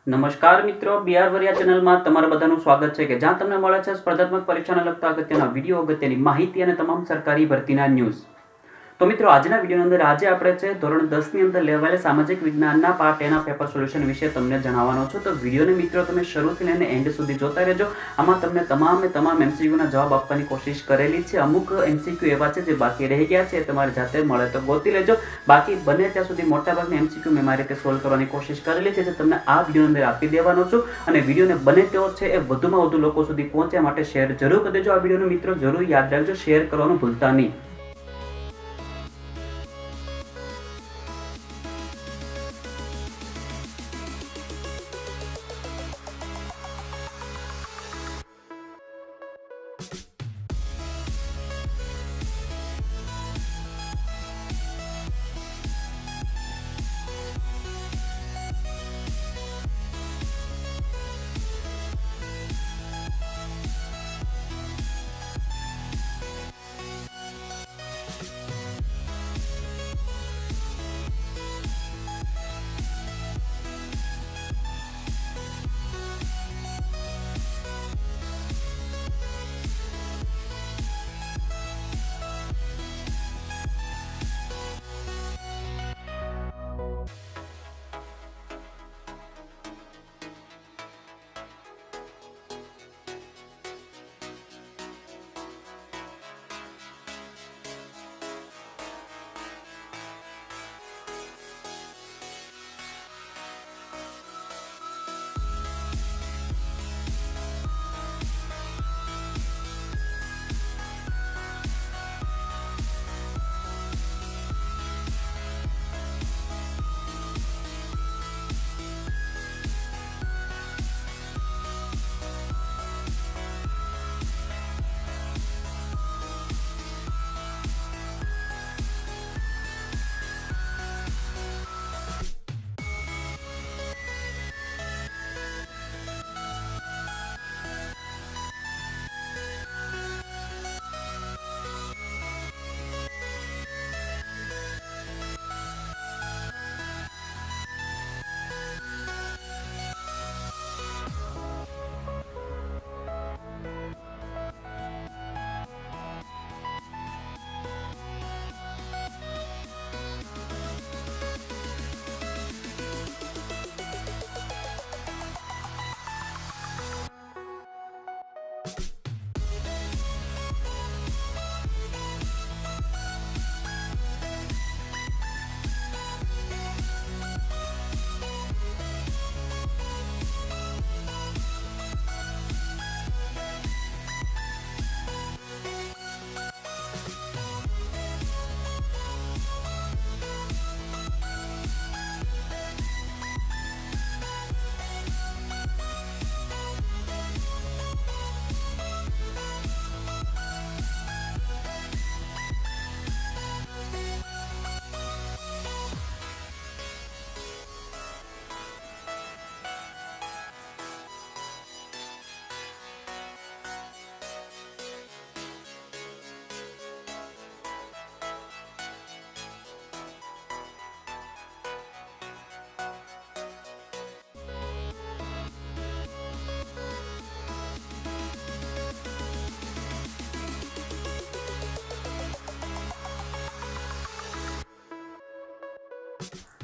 નમસ્કાર મિત્રો, બીઆર વરિયા ચેનલમાં તમારા બધાનું સ્વાગત છે કે જ્યાં તમને મળે છે સ્પર્ધાત્મક પરીક્ષાને લગતા અગત્યના વિડીયો, અગત્યની માહિતી અને તમામ સરકારી ભરતીના ન્યૂઝ. તો મિત્રો, આજના વિડીયોની અંદર આજે આપણે છે ધોરણ 10 ની અંદર લેવાયેલા સામાજિક વિજ્ઞાનના પાર્ટ A ના પેપર સોલ્યુશન વિશે તમને જણાવવાનો છું. તો વિડીયોને મિત્રો તમે શરૂથી લઈને એન્ડ સુધી જોતા રહેજો. આમાં તમને તમામ MCQ ના જવાબ આપવાની કોશિશ કરેલી છે. અમુક MCQ એવા છે જે બાકી રહી ગયા છે, તમારે જાતે મળે તો ગોતી લેજો. બાકી બને ત્યાં સુધી મોટાભાગના MCQ મેં મારી રીતે સોલ્વ કરવાની કોશિશ કરેલી છે, જે તમને આ વિડીયોની અંદર આપી દેવાનો છું. અને વિડીયોને બને તેવો છે એ વધુમાં વધુ લોકો સુધી પહોંચે માટે શેર જરૂર કરી દેજો. આ વિડીયોને મિત્રો જરૂર યાદ રાખજો, શેર કરવાનું ભૂલતા નહીં.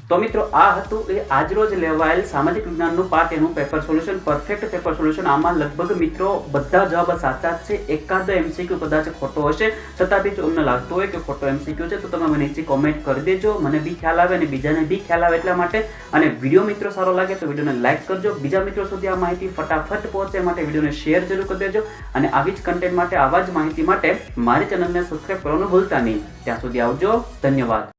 તો મિત્રો, આ હતું એ આજરોજ લેવાયેલ સામાજિક વિજ્ઞાનનું પાર્ટ એનું paper solution, perfect paper solution. આમાં લગભગ મિત્રો બધા જવાબ સાચા જ છે. એકાદ MCQ કદાચ ખોટો હશે, છતાં બી જો અમને લાગતું હોય કે ખોટો MCQ છે તો તમે મને નીચે કોમેન્ટ કરી દેજો. મને બી ખ્યાલ આવે અને બીજાને બી ખ્યાલ આવે એટલા માટે. અને વિડીયો મિત્રો સારો લાગે તો વિડીયોને લાઈક કરજો. બીજા મિત્રો સુધી આ માહિતી ફટાફટ પહોંચે માટે વિડીયોને શેર જરૂર કરી દેજો. અને આવી જ કન્ટેન્ટ માટે, આવા જ માહિતી માટે મારી ચેનલને સબસ્ક્રાઈબ કરવાનું ભૂલતા નહીં. ત્યાં સુધી આવજો. ધન્યવાદ.